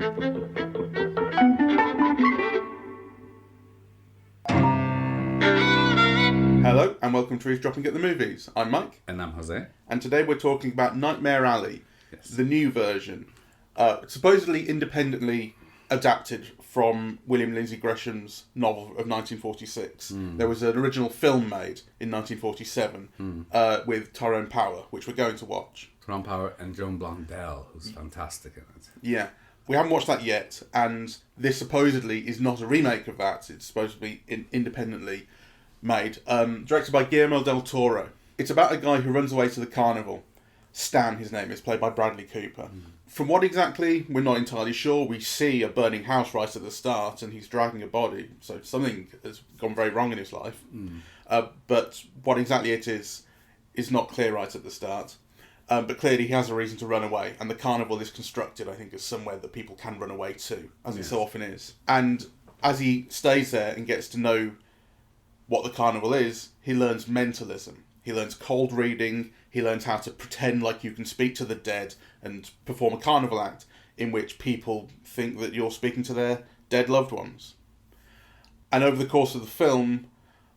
Hello and welcome to Eavesdropping at the Movies. I'm Mike. And I'm Jose. And today we're talking about Nightmare Alley, Yes. the new version. Supposedly independently adapted from William Lindsay Gresham's novel of 1946. There was an original film made in 1947 with Tyrone Power, which we're going to watch. Tyrone Power and Joan Blondell, who's fantastic in it. Yeah. We haven't watched that yet, and this supposedly is not a remake of that. It's supposed to be independently made. Directed by Guillermo del Toro. It's about a guy who runs away to the carnival. Stan, his name is, played by Bradley Cooper. From what exactly, we're not entirely sure. We see a burning house right at the start, and he's dragging a body, so something has gone very wrong in his life. But what exactly it is not clear right at the start. But clearly he has a reason to run away, and the carnival is constructed, I think, as somewhere that people can run away to, as it so often is. And as he stays there and gets to know what the carnival is, he learns mentalism. He learns cold reading. He learns how to pretend like you can speak to the dead and perform a carnival act in which people think that you're speaking to their dead loved ones. And over the course of the film,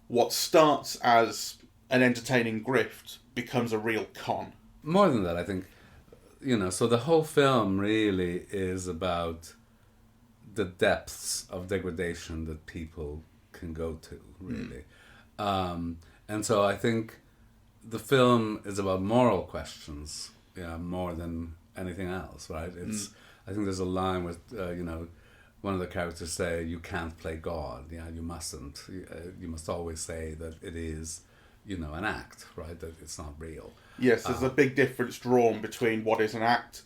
what starts as an entertaining grift becomes a real con. More than that, I think, so the whole film really is about the depths of degradation that people can go to, really. And so I think the film is about moral questions, more than anything else, right? I think there's a line with, one of the characters say, you can't play God, you mustn't. You must always say that it is, an act, right? That it's not real. Yes, there's a big difference drawn between what is an act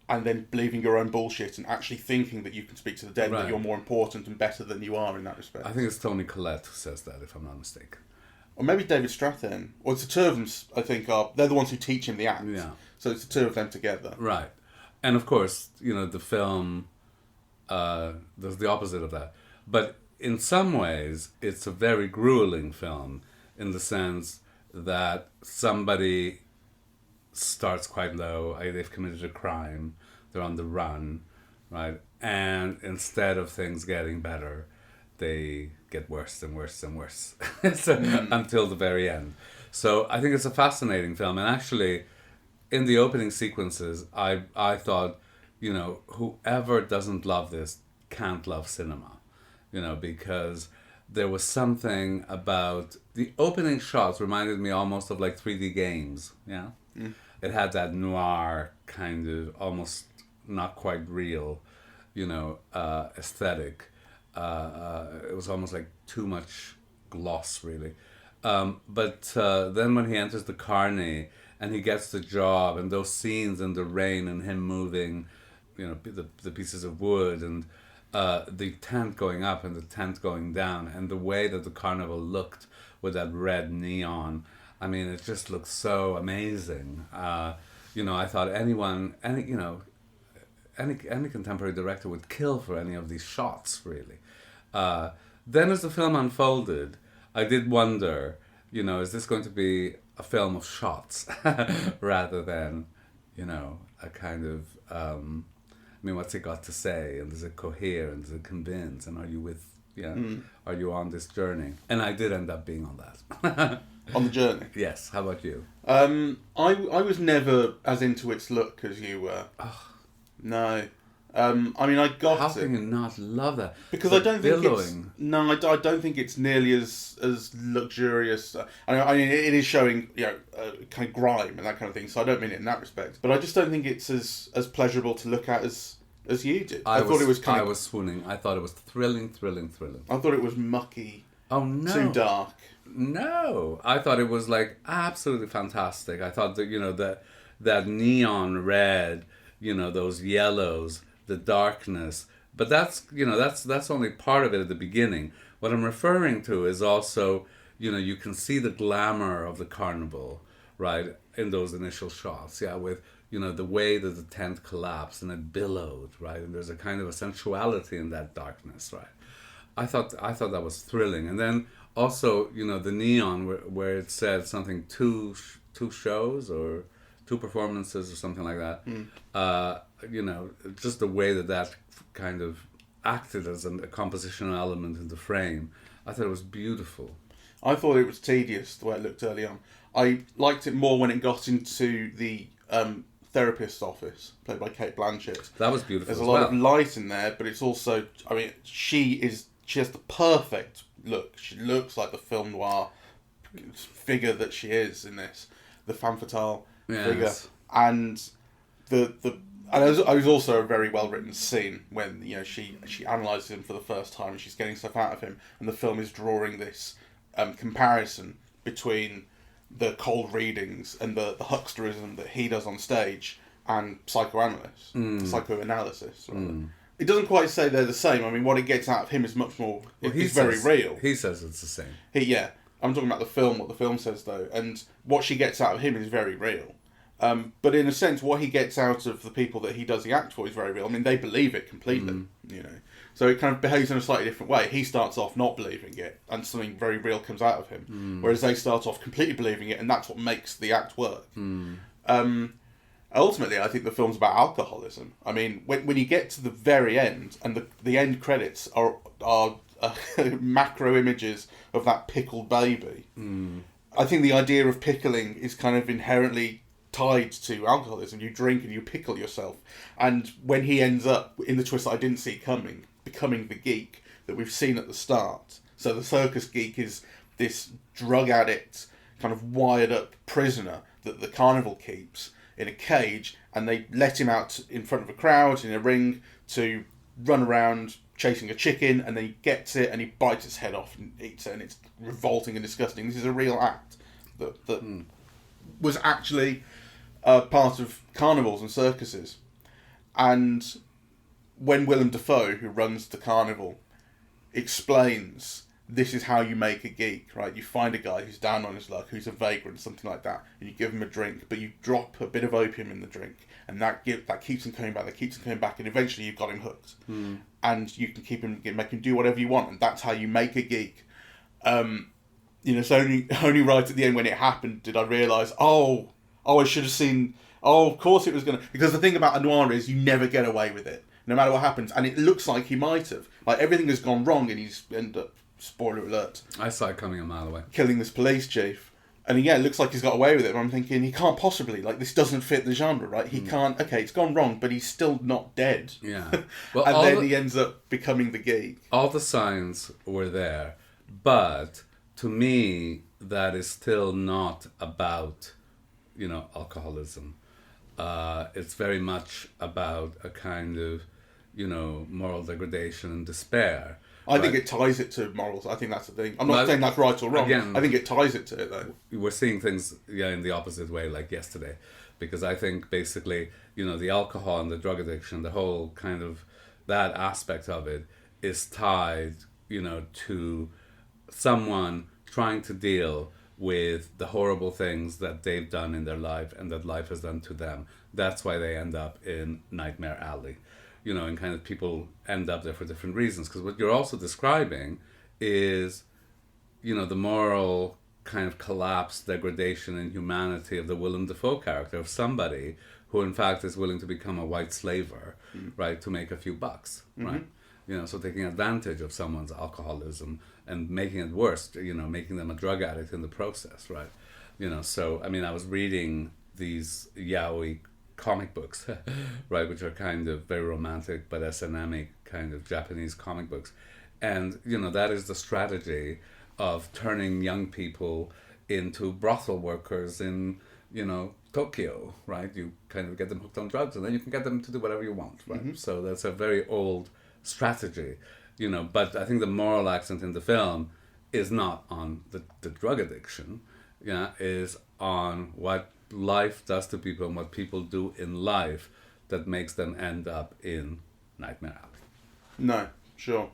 and then believing your own bullshit and actually thinking that you can speak to the dead, Right. that you're more important and better than you are in that respect. I think it's Toni Collette who says that, if I'm not mistaken. Or maybe David Strathairn. Or it's the two of them, I think, they're the ones who teach him the act. Yeah. So it's the two of them together. Right. And of course, the film, there's the opposite of that. But in some ways, it's a very grueling film in the sense that somebody starts quite low, they've committed a crime, they're on the run, right? And instead of things getting better, they get worse and worse and worse until the very end. So I think it's a fascinating film. And actually, in the opening sequences, I thought, whoever doesn't love this can't love cinema, because there was something about the opening shots reminded me almost of like 3D games, yeah? It had that noir kind of almost not quite real, aesthetic. It was almost like too much gloss, really. But then when he enters the carny and he gets the job, and those scenes in the rain and him moving, the pieces of wood and the tent going up and the tent going down, and the way that the carnival looked with that red neon, I mean, it just looked so amazing. I thought any contemporary director would kill for any of these shots, really. Then as the film unfolded, I did wonder, is this going to be a film of shots rather than, a kind of, what's it got to say? And does it cohere? And does it convince? And are you are you on this journey? And I did end up being on that. On the journey? Yes. How about you? I was never as into its look as you were. No. I got How it. can you not love that? Because The I don't think billowing. I don't think it's nearly as luxurious. I mean, it is showing kind of grime and that kind of thing. So I don't mean it in that respect. But I just don't think it's as pleasurable to look at as you did. I thought it was I was swooning. I thought it was thrilling. I thought it was mucky. Oh no! Too dark. No, I thought it was like absolutely fantastic. I thought that that neon red, those yellows, the darkness. But that's only part of it at the beginning. What I'm referring to is also, you can see the glamour of the carnival, right, in those initial shots. Yeah, with the way that the tent collapsed and it billowed, right, and there's a kind of a sensuality in that darkness, right. I thought that was thrilling, and then also the neon where it said something two shows or two performances or something like that. just the way that kind of acted as a compositional element in the frame, I thought it was beautiful. I thought it was tedious the way it looked early on. I liked it more when it got into the therapist's office, played by Cate Blanchett. That was beautiful. There's a lot of light in there, but it's also, I mean, she has the perfect look. She looks like the film noir figure that she is in this, the femme fatale figure. And and it was also a very well written scene when she analyses him for the first time and she's getting stuff out of him, and the film is drawing this comparison between the cold readings and the hucksterism that he does on stage and psychoanalysis. Rather. It doesn't quite say they're the same. I mean, what it gets out of him is much more. It's very real. He says it's the same. I'm talking about the film. What the film says though, and what she gets out of him is very real. But in a sense, what he gets out of the people that he does the act for is very real. I mean, they believe it completely, So it kind of behaves in a slightly different way. He starts off not believing it, and something very real comes out of him. Whereas they start off completely believing it, and that's what makes the act work. Ultimately, I think the film's about alcoholism. I mean, when you get to the very end, and the end credits are macro images of that pickled baby, I think the idea of pickling is kind of inherently tied to alcoholism. You drink and you pickle yourself. And when he ends up, in the twist that I didn't see coming, becoming the geek that we've seen at the start. So the circus geek is this drug addict, kind of wired up prisoner that the carnival keeps in a cage, and they let him out in front of a crowd in a ring to run around chasing a chicken, and then he gets it and he bites its head off and eats it, and it's revolting and disgusting. This is a real act that was actually part of carnivals and circuses. And when Willem Dafoe, who runs the carnival, explains this is how you make a geek, right? You find a guy who's down on his luck, who's a vagrant, something like that, and you give him a drink, but you drop a bit of opium in the drink, and that keeps him coming back, and eventually you've got him hooked. And you can make him do whatever you want, and that's how you make a geek. It's only right at the end when it happened did I realise, I should have seen, of course it was going to... Because the thing about a noir is you never get away with it, no matter what happens, and it looks like he might have. Like, everything has gone wrong, and he's ended up, spoiler alert, I saw it coming a mile away, killing this police chief. And it looks like he's got away with it, but I'm thinking, he can't possibly, this doesn't fit the genre, right? He can't, okay, it's gone wrong, but he's still not dead. Yeah. Well, and then he ends up becoming the geek. All the signs were there, but to me, that is still not about, alcoholism. It's very much about a kind of, moral degradation and despair. I think it ties it to morals. I think that's the thing. I'm not saying that's right or wrong. Again, I think it ties it to it, though. We're seeing things in the opposite way, like yesterday. Because I think, basically, the alcohol and the drug addiction, the whole kind of, that aspect of it is tied, to someone trying to deal with the horrible things that they've done in their life and that life has done to them. That's why they end up in Nightmare Alley. And kind of people end up there for different reasons. Because what you're also describing is, the moral kind of collapse, degradation, and humanity of the Willem Dafoe character, of somebody who in fact is willing to become a white slaver, right, to make a few bucks, right? So taking advantage of someone's alcoholism and making it worse, making them a drug addict in the process, right? So, I mean, I was reading these yaoi comic books, right, which are kind of very romantic but S&M-y kind of Japanese comic books. And, that is the strategy of turning young people into brothel workers in, Tokyo, right? You kind of get them hooked on drugs and then you can get them to do whatever you want, right? So that's a very old strategy, but I think the moral accent in the film is not on the drug addiction, is on what life does to people and what people do in life that makes them end up in Nightmare Alley. No, sure.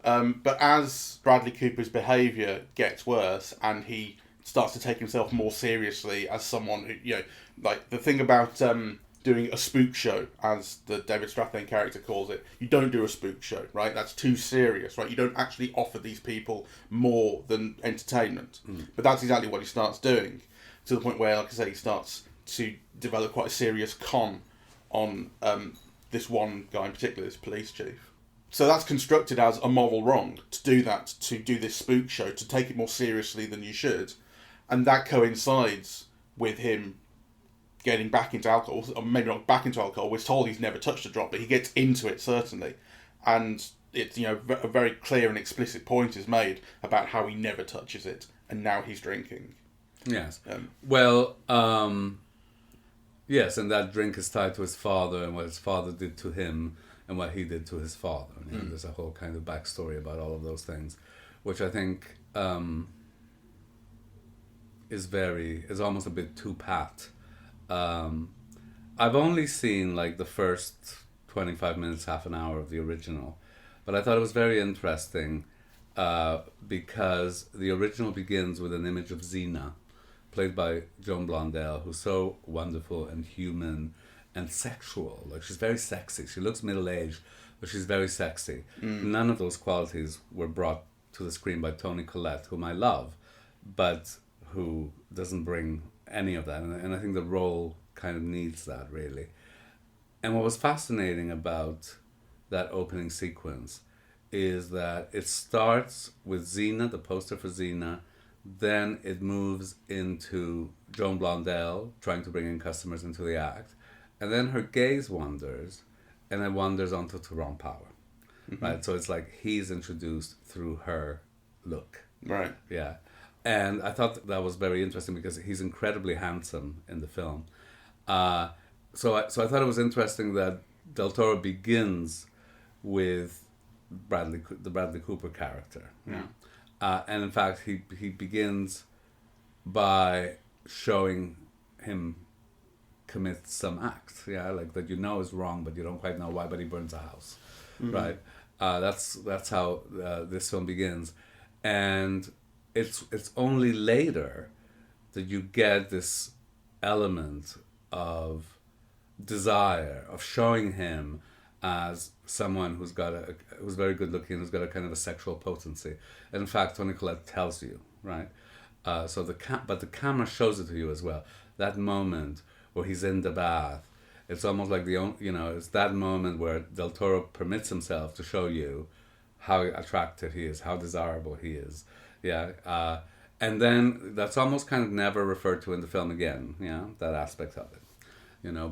But as Bradley Cooper's behaviour gets worse and he starts to take himself more seriously as someone who, the thing about doing a spook show, as the David Strathairn character calls it, you don't do a spook show, right? That's too serious, right? You don't actually offer these people more than entertainment. But that's exactly what he starts doing, to the point where, like I say, he starts to develop quite a serious con on this one guy in particular, this police chief. So that's constructed as a moral wrong to do that, to do this spook show, to take it more seriously than you should. And that coincides with him getting back into alcohol, or maybe not back into alcohol. We're told he's never touched a drop, but he gets into it, certainly. And it's, you know, a very clear and explicit point is made about how he never touches it, and now he's drinking. Yes. Yes, and that drink is tied to his father and what his father did to him and what he did to his father. You know, there's a whole kind of backstory about all of those things, which I think is almost a bit too pat. I've only seen like the first 25 minutes, half an hour of the original, but I thought it was very interesting because the original begins with an image of Xena, played by Joan Blondell, who's so wonderful and human and sexual. Like, she's very sexy. She looks middle-aged, but she's very sexy. None of those qualities were brought to the screen by Toni Collette, whom I love, but who doesn't bring any of that. And I think the role kind of needs that, really. And what was fascinating about that opening sequence is that it starts with Xena, the poster for Xena, then it moves into Joan Blondell trying to bring in customers into the act, and then her gaze wanders, and it wanders onto Tyrone Power, right? So it's like he's introduced through her look, Right. yeah. And I thought that was very interesting because he's incredibly handsome in the film. So I thought it was interesting that Del Toro begins with the Bradley Cooper character. Yeah. And in fact, he begins by showing him commit some act, like that is wrong, but you don't quite know why. But he burns a house, right? That's how this film begins, and it's only later that you get this element of desire, of showing him as someone who's very good looking, who's got a kind of a sexual potency. And in fact, Toni Collette tells you, right? So but the camera shows it to you as well. That moment where he's in the bath, it's almost like it's that moment where Del Toro permits himself to show you how attractive he is, how desirable he is. Yeah. And then that's almost kind of never referred to in the film again, that aspect of it.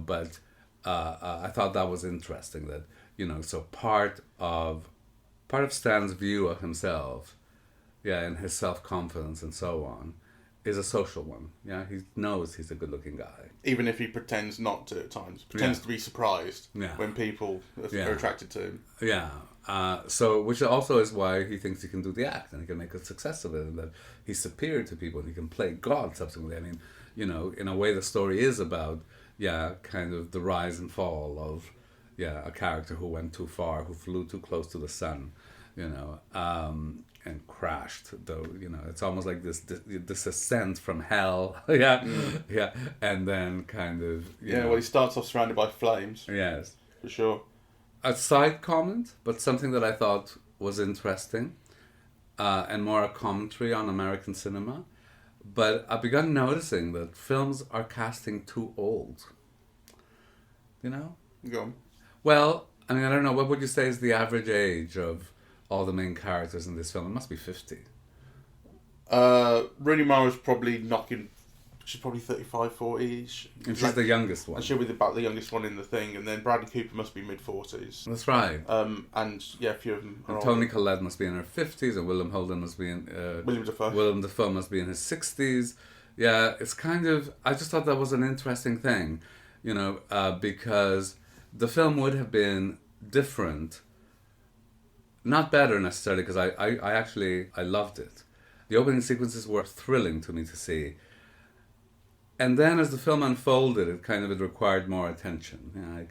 But I thought that was interesting that, so part of Stan's view of himself, and his self-confidence and so on, is a social one. Yeah, he knows he's a good-looking guy. Even if he pretends not to at times. Pretends to be surprised when people are attracted to him. Yeah. So, which also is why he thinks he can do the act and he can make a success of it, and that he's superior to people and he can play God subsequently. I mean, in a way the story is about, kind of the rise and fall of, a character who went too far, who flew too close to the sun, and crashed. Though, it's almost like this ascent from hell, and then kind of, well, he starts off surrounded by flames. Yes. For sure. A side comment, but something that I thought was interesting, and more a commentary on American cinema. But I've begun noticing that films are casting too old. Go on. Well, I mean, I don't know. What would you say is the average age of all the main characters in this film? It must be 50. Rooney Mara's probably she's probably 35, 40. And she's the youngest one. And she'll be about the youngest one in the thing. And then Bradley Cooper must be mid-40s. That's right. And a few of them are and Toni Collette must be in her 50s, and Willem Holden must be in... William Dafoe. Willem Dafoe must be in his 60s. Yeah, it's kind of... I just thought that was an interesting thing, because the film would have been different, not better necessarily, because I loved it. The opening sequences were thrilling to me to see. And then as the film unfolded, it required more attention. It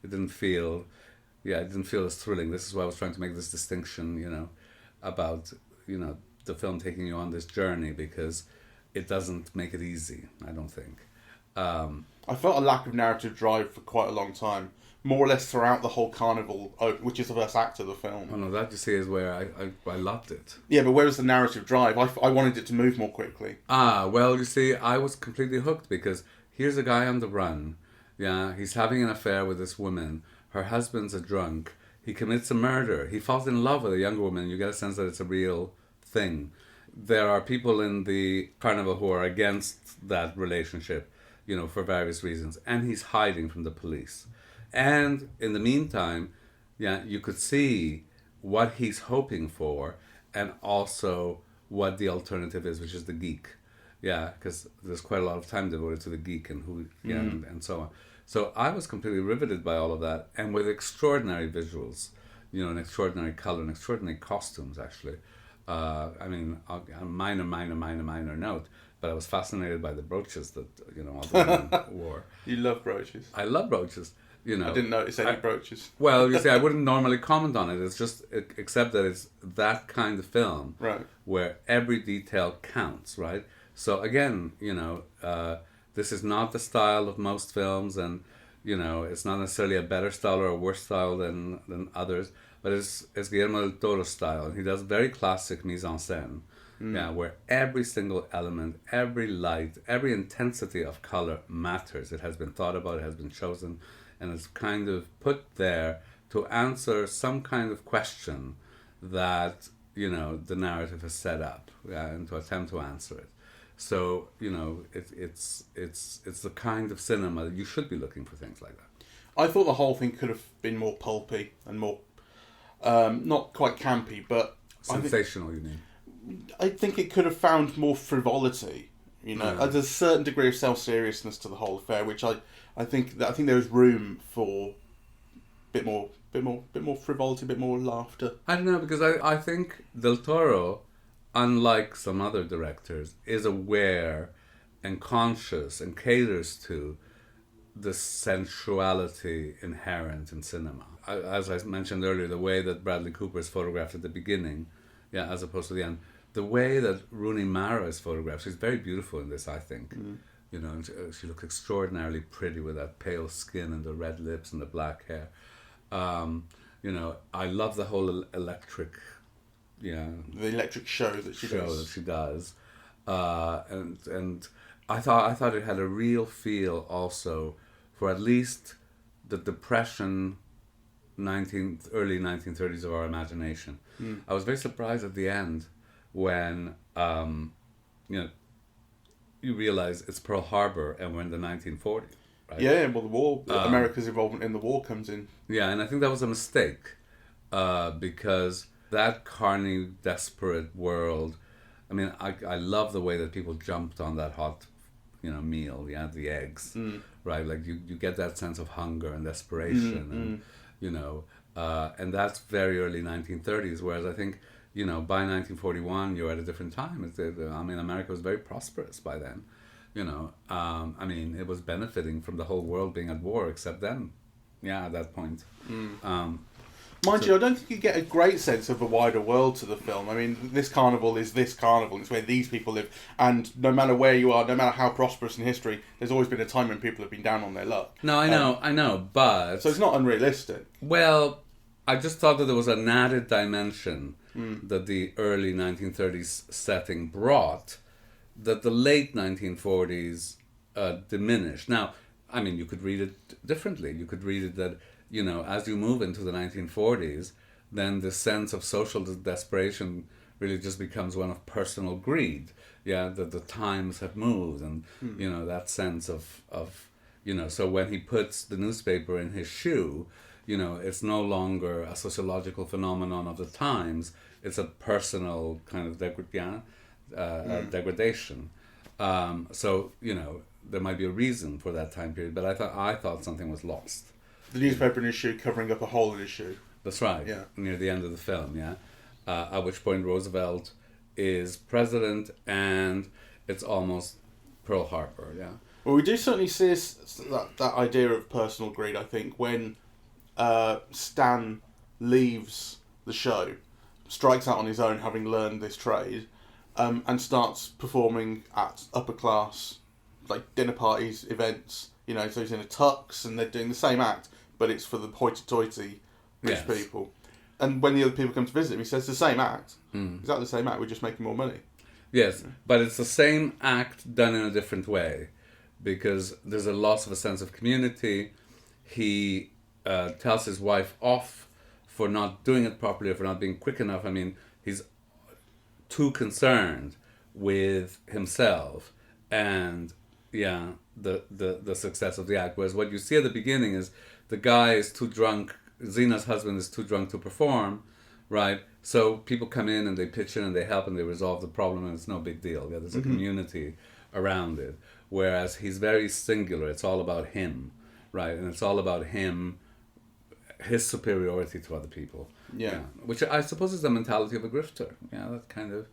didn't feel as thrilling. This is why I was trying to make this distinction, about, the film taking you on this journey, because it doesn't make it easy, I don't think. I felt a lack of narrative drive for quite a long time, more or less throughout the whole carnival, which is the first act of the film. Oh no, that you see is where I loved it. Yeah, but where was the narrative drive? I wanted it to move more quickly. Well, you see, I was completely hooked because here's a guy on the run, Yeah, he's having an affair with this woman. Her husband's a drunk. He commits a murder. He falls in love with a young woman. You get a sense that it's a real thing. There are people in the carnival who are against that relationship, for various reasons. And he's hiding from the police. And in the meantime, you could see what he's hoping for and also what the alternative is, which is the geek. Yeah, because there's quite a lot of time devoted to the geek and and so on. So I was completely riveted by all of that, and with extraordinary visuals, and extraordinary color and extraordinary costumes, actually. I mean, a minor note, but I was fascinated by the brooches that, all the women wore. You love brooches. I love brooches. I didn't notice any brooches. Well, you see, I wouldn't normally comment on it. It's just, except that it's that kind of film, right, where every detail counts, right? So again, this is not the style of most films, and it's not necessarily a better style or a worse style than others, but it's Guillermo del Toro style, and he does very classic mise en scène, where every single element, every light, every intensity of color matters. It has been thought about, it has been chosen, and it's kind of put there to answer some kind of question that the narrative has set up, and to attempt to answer it. So it's the kind of cinema that you should be looking for things like that. I thought the whole thing could have been more pulpy and more not quite campy, but sensational. You mean? I think it could have found more frivolity. There's a certain degree of self-seriousness to the whole affair, which I think there's room for a bit more frivolity, a bit more laughter. I don't know, because I think Del Toro, unlike some other directors, is aware and conscious and caters to the sensuality inherent in cinema. As I mentioned earlier, the way that Bradley Cooper is photographed at the beginning, as opposed to the end. The way that Rooney Mara is photographed, she's very beautiful in this, I think. And she looks extraordinarily pretty with that pale skin and the red lips and the black hair. I love the whole electric... the electric show that she does. And I thought it had a real feel also for at least the Depression early 1930s of our imagination. I was very surprised at the end when you realize it's Pearl Harbor and we're in the 1940s. Right? Yeah, well, the war, America's involvement in the war comes in. Yeah, and I think that was a mistake because that carny, desperate world. I mean, I love the way that people jumped on that hot, meal. The eggs, right? Like you get that sense of hunger and desperation, and that's very early 1930s. Whereas I think, by 1941, you're at a different time. America was very prosperous by then. It was benefiting from the whole world being at war, except then, at that point. Mind you, I don't think you get a great sense of a wider world to the film. I mean, this carnival is this carnival. It's where these people live. And no matter where you are, no matter how prosperous in history, there's always been a time when people have been down on their luck. No, I know, but... So it's not unrealistic. Well, I just thought that there was an added dimension that the early 1930s setting brought that the late 1940s diminished. Now, you could read it differently. You could read it that... as you move into the 1940s, then the sense of social desperation really just becomes one of personal greed. That the times have moved, and that sense of so when he puts the newspaper in his shoe, it's no longer a sociological phenomenon of the times. It's a personal kind of degradation. So there might be a reason for that time period, but I thought something was lost. The newspaper in his shoe covering up a hole in his shoe. That's right. Yeah. Near the end of the film, at which point Roosevelt is president, and it's almost Pearl Harbor, Well, we do certainly see that idea of personal greed, I think, when Stan leaves the show, strikes out on his own, having learned this trade, and starts performing at upper class, like dinner parties, events. So he's in a tux, and they're doing the same act, but it's for the hoity-toity rich people. And when the other people come to visit him, he says, the same act. Exactly the same act, we're just making more money. Yes, but it's the same act done in a different way. because there's a loss of a sense of community. He tells his wife off for not doing it properly or for not being quick enough. I mean, he's too concerned with himself and the success of the act. Whereas what you see at the beginning is the guy is too drunk, Zena's husband is too drunk to perform, right? So people come in and they pitch in and they help and they resolve the problem, and it's no big deal. Yeah, there's a community around it. Whereas he's very singular. It's all about him, right? And it's all about him, his superiority to other people. Yeah. Which I suppose is the mentality of a grifter. Yeah, that kind of,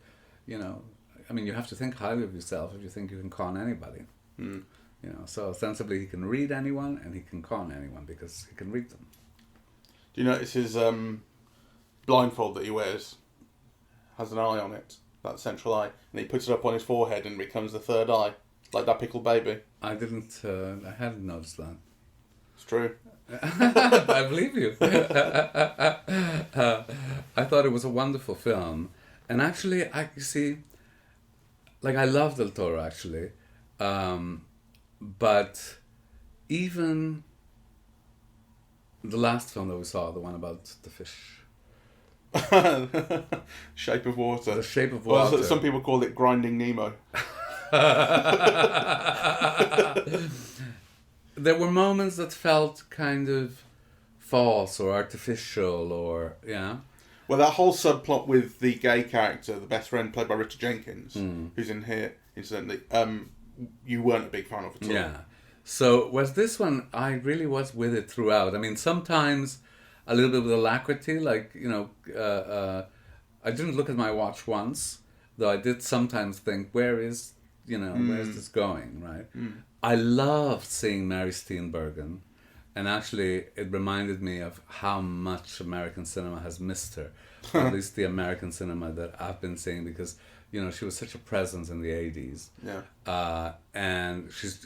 I mean, you have to think highly of yourself if you think you can con anybody. So ostensibly he can read anyone and he can con anyone because he can read them. Do you notice his blindfold that he wears has an eye on it, that central eye, and he puts it up on his forehead and it becomes the third eye, like that pickled baby? I hadn't noticed that. It's true. I believe you. I thought it was a wonderful film, and actually, I love Del Toro actually, but even the last film that we saw, the one about the fish, Shape of Water. The Shape of Water. Well, some people call it Grinding Nemo. There were moments that felt kind of false or artificial or, Well, that whole subplot with the gay character, the best friend played by Richard Jenkins, who's in here, incidentally, you weren't a big fan of at all. Yeah. So, whereas this one, I really was with it throughout. I mean, sometimes a little bit with alacrity, like, I didn't look at my watch once, though I did sometimes think, where is this going, right? I loved seeing Mary Steenburgen, and actually it reminded me of how much American cinema has missed her, or at least the American cinema that I've been seeing, because she was such a presence in the 80s. Yeah. And she's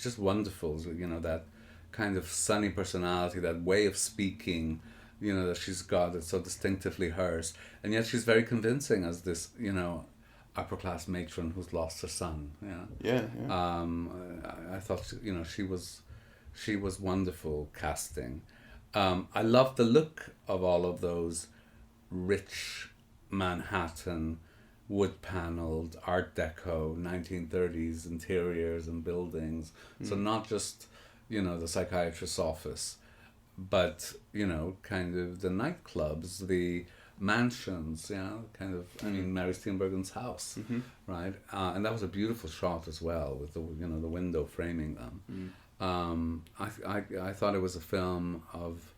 just wonderful. That kind of sunny personality, that way of speaking, that she's got, that's so distinctively hers, and yet she's very convincing as this, upper class matron who's lost her son. Yeah. I thought she was wonderful casting. I loved the look of all of those rich Manhattan wood paneled Art Deco 1930s interiors and buildings. So not just the psychiatrist's office, but kind of the nightclubs, the mansions, kind of, I mean, Mary Steenburgen's house, right? And that was a beautiful shot as well, with the the window framing them. I thought it was a film of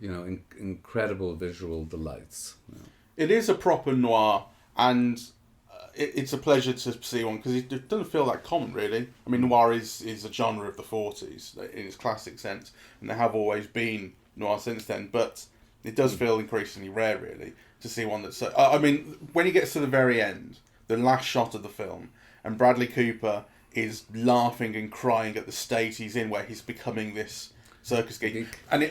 incredible visual delights. It is a proper noir, and it's a pleasure to see one, because it doesn't feel that common, really. I mean, noir is a genre of the 40s in its classic sense, and there have always been noir since then, but it does feel increasingly rare, really, to see one that's... I mean, when he gets to the very end, the last shot of the film, and Bradley Cooper is laughing and crying at the state he's in, where he's becoming this circus geek. And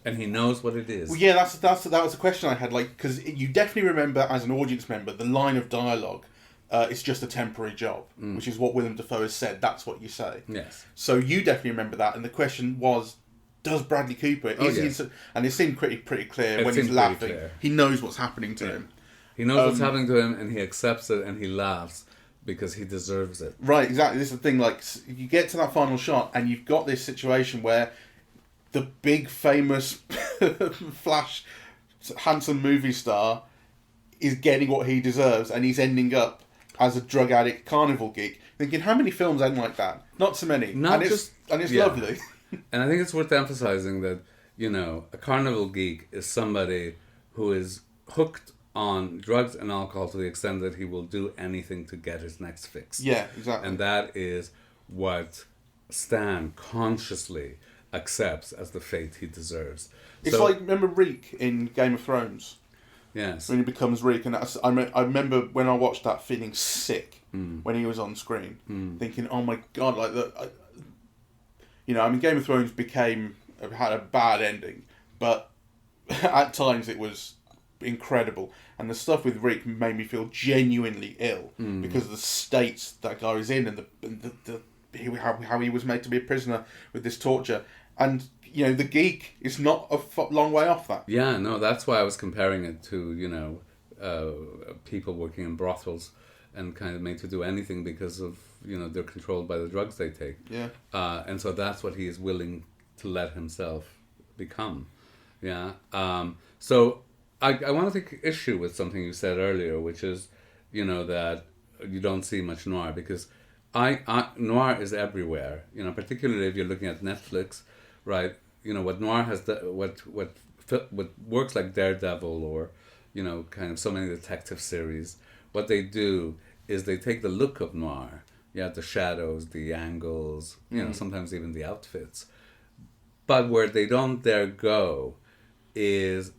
he knows what it is. Well, yeah, that was a question I had, like, because you definitely remember, as an audience member, the line of dialogue, it's just a temporary job, which is what Willem Dafoe has said. That's what you say. Yes. So you definitely remember that, and the question was, does Bradley Cooper, and it seemed pretty clear when he's laughing, he knows what's happening to him. He knows what's happening to him, and he accepts it, and he laughs because he deserves it. Right, exactly. This is the thing, like, you get to that final shot, and you've got this situation where the big, famous, flash, handsome movie star is getting what he deserves, and he's ending up as a drug addict carnival geek. Thinking, how many films end like that? Not so many. And it's lovely. And I think it's worth emphasizing that, a carnival geek is somebody who is hooked on drugs and alcohol to the extent that he will do anything to get his next fix. Yeah, exactly. And that is what Stan consciously accepts as the fate he deserves. It's like, remember Reek in Game of Thrones? Yes. When he becomes Reek, and I remember when I watched that feeling sick when he was on screen, thinking, oh my god, like that. I mean, Game of Thrones had a bad ending, but at times it was incredible. And the stuff with Rick made me feel genuinely ill because of the states that guy was in, and the how he was made to be a prisoner with this torture. And, The Geek is not a long way off that. Yeah, no, that's why I was comparing it to, people working in brothels and kind of made to do anything because of, they're controlled by the drugs they take. Yeah. And so that's what he is willing to let himself become. Yeah. So I want to take issue with something you said earlier, which is, that you don't see much noir, because noir is everywhere, particularly if you're looking at Netflix, right? What noir has, what works like Daredevil or, kind of so many detective series, what they do is they take the look of noir, the shadows, the angles, sometimes even the outfits. But where they don't dare go is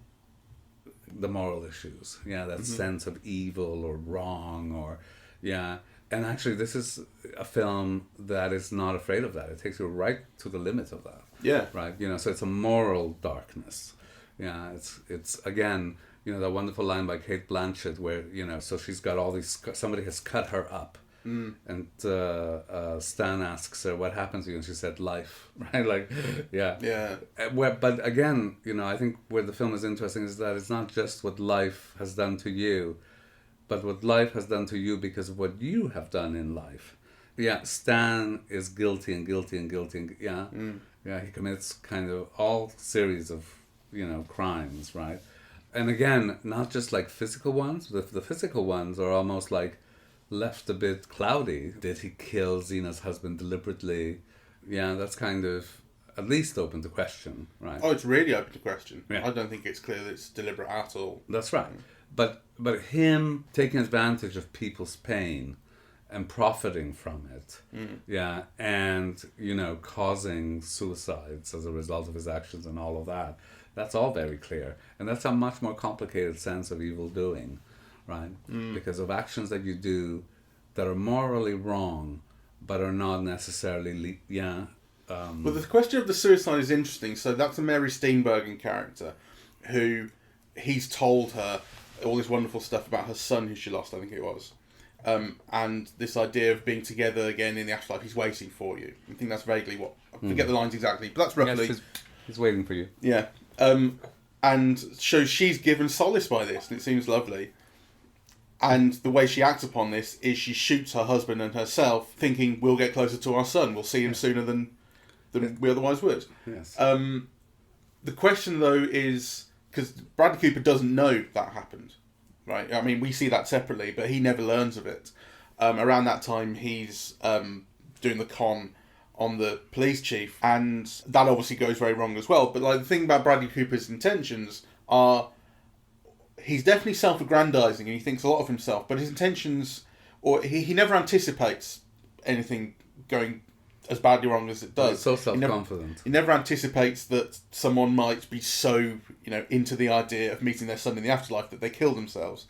the moral issues. That sense of evil or wrong or, And actually, this is a film that is not afraid of that. It takes you right to the limit of that. Yeah. Right? So it's a moral darkness. It's again, that wonderful line by Cate Blanchett where, so she's got all these, somebody has cut her up. And Stan asks her, what happened to you? And she said, life. Right? Yeah. But again, I think where the film is interesting is that it's not just what life has done to you, but what life has done to you because of what you have done in life. Stan is guilty and guilty and guilty. He commits kind of all series of, crimes, right? And again, not just like physical ones. The physical ones are almost like left a bit cloudy. Did he kill Xena's husband deliberately? That's kind of at least open to question, right? Oh, it's really open to question. Yeah. I don't think it's clear that it's deliberate at all. That's right. But him taking advantage of people's pain and profiting from it, and causing suicides as a result of his actions and all of that, that's all very clear. And that's a much more complicated sense of evil doing, right? Because of actions that you do that are morally wrong, but are not necessarily, Well, the question of the suicide is interesting. So that's a Mary Steenburgen character who he's told her all this wonderful stuff about her son who she lost, I think it was. And this idea of being together again in the afterlife, he's waiting for you. I think that's vaguely what... I forget the lines exactly, but that's roughly... Yes, he's waiting for you. Yeah. And so she's given solace by this, and it seems lovely. And the way she acts upon this is she shoots her husband and herself, thinking, we'll get closer to our son. We'll see him sooner than we otherwise would. Yes. The question, though, is... Because Bradley Cooper doesn't know that happened, right? I mean, we see that separately, but he never learns of it. Around that time, he's doing the con on the police chief, and that obviously goes very wrong as well. But like the thing about Bradley Cooper's intentions are, he's definitely self-aggrandizing and he thinks a lot of himself, but his intentions, or he never anticipates anything going as badly wrong as it does. He's so self-confident. He never anticipates that someone might be so, into the idea of meeting their son in the afterlife that they kill themselves.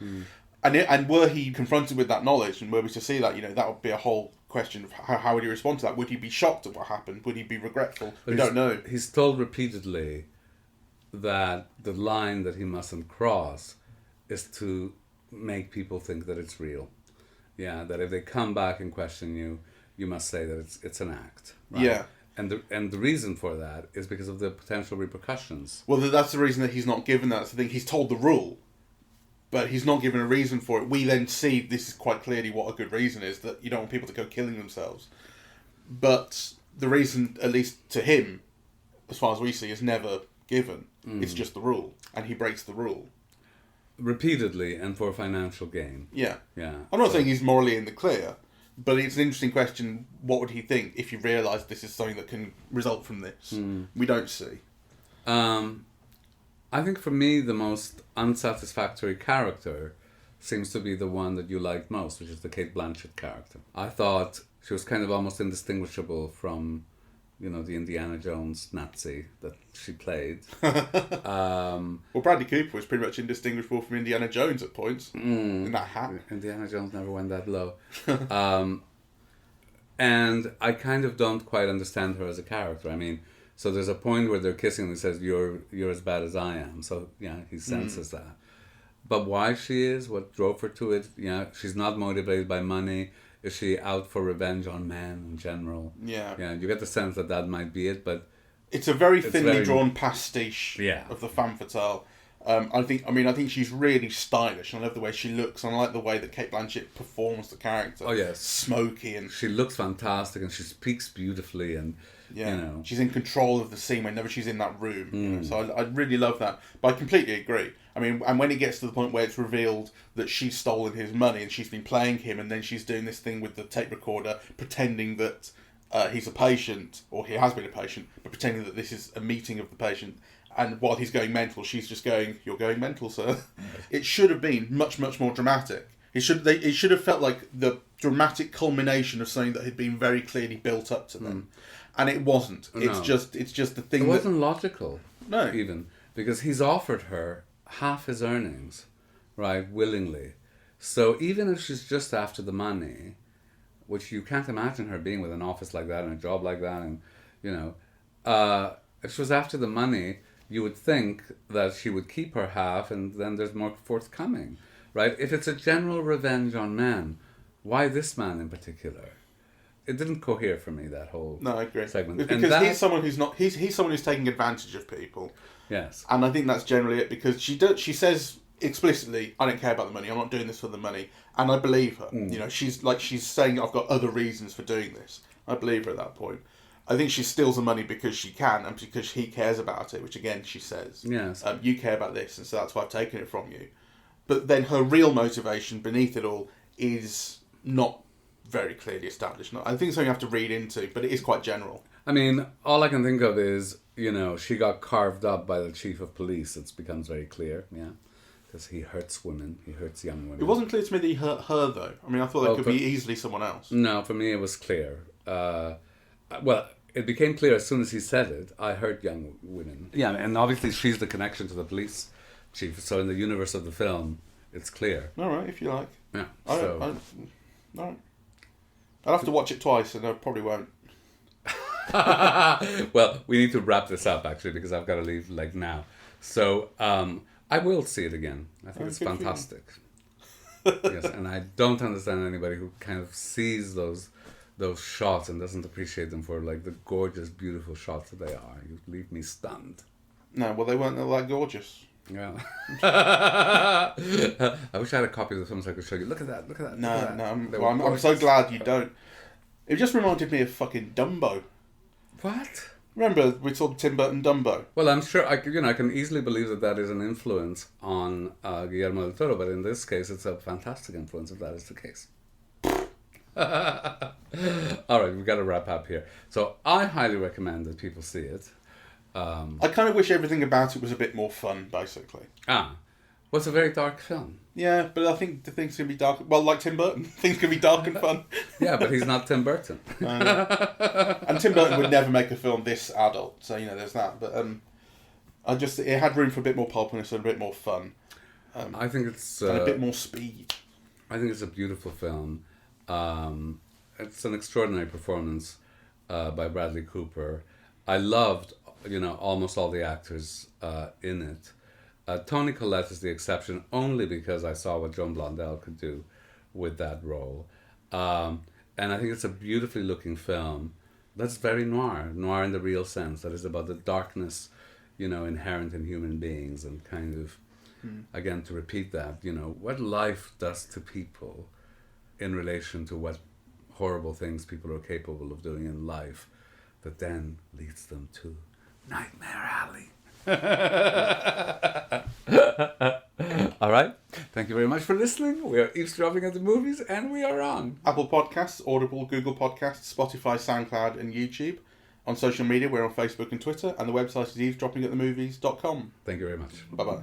And were he confronted with that knowledge, and were we to see that, that would be a whole question of how would he respond to that? Would he be shocked at what happened? Would he be regretful? We don't know. He's told repeatedly that the line that he mustn't cross is to make people think that it's real. That if they come back and question you, you must say that it's an act. Right? Yeah. And the reason for that is because of the potential repercussions. Well, that's the reason that he's not given that. So I think he's told the rule, but he's not given a reason for it. We then see this is quite clearly what a good reason is, that you don't want people to go killing themselves. But the reason, at least to him, as far as we see, is never given. It's just the rule, and he breaks the rule. Repeatedly and for financial gain. Yeah. Yeah. I'm not saying he's morally in the clear, but it's an interesting question. What would he think if you realise this is something that can result from this? We don't see. I think for me, the most unsatisfactory character seems to be the one that you liked most, which is the Cate Blanchett character. I thought she was kind of almost indistinguishable from, the Indiana Jones Nazi that she played. Well, Bradley Cooper was pretty much indistinguishable from Indiana Jones at points, in that hat. Indiana Jones never went that low. And I kind of don't quite understand her as a character. I mean, so there's a point where they're kissing and he says, you're as bad as I am. So, he senses that. But why she is, what drove her to it, she's not motivated by money. Is she out for revenge on men in general? Yeah. Yeah, you get the sense that that might be it, but it's a very thinly drawn pastiche Yeah. of the femme fatale. I think she's really stylish. I love the way she looks, and I like the way that Cate Blanchett performs the character. Oh, yes. Smoky, and she looks fantastic, and she speaks beautifully, and yeah, you know, she's in control of the scene whenever she's in that room. You know? So I really love that. But I completely agree. I mean, and when it gets to the point where it's revealed that she's stolen his money and she's been playing him, and then she's doing this thing with the tape recorder, pretending that he's a patient, or he has been a patient, but pretending that this is a meeting of the patient. And while he's going mental, she's just going, "You're going mental, sir." It should have been much, much more dramatic. It should have felt like the dramatic culmination of something that had been very clearly built up to them, and it wasn't. No. It's just the thing. It wasn't logical. No, even because he's offered her half his earnings, right, willingly. So even if she's just after the money, which you can't imagine her being with an office like that and a job like that, and you know, if she was after the money, you would think that she would keep her half, and then there's more forthcoming, right? If it's a general revenge on men, why this man in particular? It didn't cohere for me, that whole I agree. segment. It's because he's someone who's not. He's someone who's taking advantage of people. Yes, and I think that's generally it, because she says explicitly, "I don't care about the money. I'm not doing this for the money," and I believe her. You know, she's saying, "I've got other reasons for doing this." I believe her at that point. I think she steals the money because she can, and because he cares about it, which again she says, yes, you care about this, and so that's why I've taken it from you. But then her real motivation beneath it all is not very clearly established. I think it's something you have to read into, but it is quite general. I mean, all I can think of is, you know, she got carved up by the chief of police. It becomes very clear, yeah, because he hurts women, he hurts young women. It wasn't clear to me that he hurt her, though. I mean, I thought that could be easily someone else. No, for me it was clear. Well, it became clear as soon as he said it. I hurt young women. Yeah, and obviously she's the connection to the police chief. So in the universe of the film, it's clear. All right, if you like. Yeah. All right. I'll have to watch it twice, and I probably won't. Well, we need to wrap this up, actually, because I've got to leave like now. So I will see it again. I think it's fantastic. Yes, and I don't understand anybody who kind of sees those shots and doesn't appreciate them for like the gorgeous, beautiful shots that they are. You leave me stunned. No, well, they weren't that gorgeous. Yeah. I wish I had a copy of the film so I could show you. Look at that. No, I'm so glad you don't. It just reminded me of fucking Dumbo. What? Remember we saw Tim Burton Dumbo? Well, I'm sure I can easily believe that is an influence on Guillermo del Toro, but in this case, it's a fantastic influence if that is the case. All right, we've got to wrap up here. So I highly recommend that people see it. I kind of wish everything about it was a bit more fun, basically. Well, it's a very dark film. Yeah, but I think the things can be dark. Well, like Tim Burton, things can be dark and fun. Yeah, but he's not Tim Burton. And Tim Burton would never make a film this adult, so there's that. But it had room for a bit more pulpiness and a bit more fun. I think it's and a bit more speed. I think it's a beautiful film. It's an extraordinary performance by Bradley Cooper. I loved, almost all the actors in it. Toni Collette is the exception only because I saw what Joan Blondell could do with that role. And I think it's a beautifully looking film that's very noir in the real sense. That is about the darkness, inherent in human beings, and kind of, again, to repeat that, what life does to people in relation to what horrible things people are capable of doing in life that then leads them to Nightmare Alley. All right. Thank you very much for listening. We are eavesdropping at the movies, and we are on Apple Podcasts, Audible, Google Podcasts, Spotify, SoundCloud, and YouTube. On social media, we're on Facebook and Twitter, and the website is eavesdroppingatthemovies.com. Thank you very much. Bye-bye.